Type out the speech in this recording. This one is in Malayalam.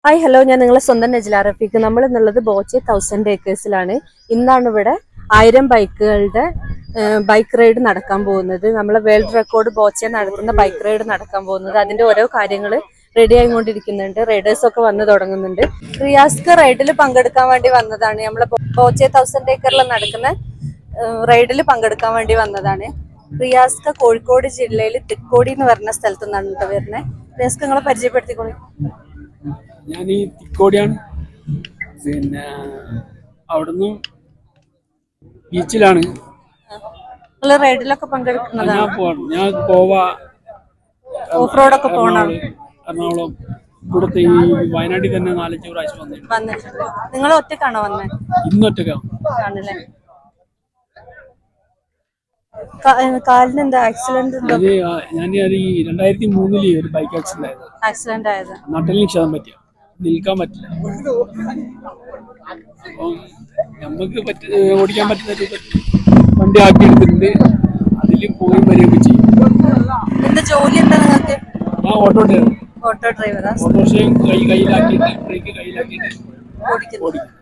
ഹായ് ഹലോ, ഞാൻ നിങ്ങളെ സ്വന്തം നജില റഫീഖ്. നമ്മൾ എന്നുള്ളത് ബോച്ചെ 1000 ഏക്കേഴ്സിലാണ്. ഇന്നാണ് ഇവിടെ 1000 ബൈക്കുകളുടെ ബൈക്ക് റൈഡ് നടക്കാൻ പോകുന്നത്. നമ്മളെ വേൾഡ് റെക്കോർഡ് ബോച്ചെ നടത്തുന്ന ബൈക്ക് റൈഡ് നടക്കാൻ പോകുന്നത്. അതിന്റെ ഓരോ കാര്യങ്ങൾ റെഡി ആയിക്കൊണ്ടിരിക്കുന്നുണ്ട്. റൈഡേഴ്സ് ഒക്കെ വന്നു തുടങ്ങുന്നുണ്ട്. റിയാസ്ക്ക് റൈഡിൽ പങ്കെടുക്കാൻ വേണ്ടി വന്നതാണ്. നമ്മളെ ബോച്ചെ 1000 ഏക്കറിൽ നടക്കുന്ന റൈഡിൽ പങ്കെടുക്കാൻ വേണ്ടി വന്നതാണ്. റിയാസ്ക കോഴിക്കോട് ജില്ലയിൽ തിക്കോടി എന്ന് പറഞ്ഞ സ്ഥലത്തു നിന്നാണ് വരുന്നത്. റിയാസ്ക നിങ്ങളെ പരിചയപ്പെടുത്തിക്കോളൂ. ഞാൻ ഈ തിക്കോടിയാണ്. പിന്നെ അവിടുന്ന് ബീച്ചിലാണ് റൈഡിലൊക്കെ പങ്കെടുക്കുന്നതാണ്. ഞാൻ ഗോവ, ഓഫ് റോഡൊക്കെ പോകണം. എറണാകുളം, ഇവിടുത്തെ ഈ വയനാട്ടിൽ തന്നെ 4-5 പ്രാവശ്യം വന്നിട്ടുണ്ട്. നിങ്ങൾ ഒറ്റക്കാണോ വന്നത്? ഇന്നൊറ്റക്കാണ്. കാലിന് എന്താ ആക്സിഡന്റ്? ഞാൻ 2003 ഒരു ബൈക്ക് ആക്സിഡന്റ് ആയത്. നട്ടലിന് ക്ഷതം പറ്റിയ, നിൽക്കാൻ പറ്റില്ല. അപ്പം നമുക്ക് ഓടിക്കാൻ പറ്റുന്ന വണ്ടി ആക്കി എടുത്തിട്ടുണ്ട്. അതിൽ പോയി വരികയൊക്കെ ചെയ്യും. എന്താ ജോലി? എന്താ നിങ്ങൾക്ക്? ഞാൻ ഓട്ടോ ഡ്രൈവർ. ഓട്ടോ ഡ്രൈവറാ? ഓട്ടോറിക്ഷയും കയ്യിലാക്കിയിട്ട് ബ്രേക്ക് കയ്യിലാക്കിയിട്ട് ഓടിക്കും.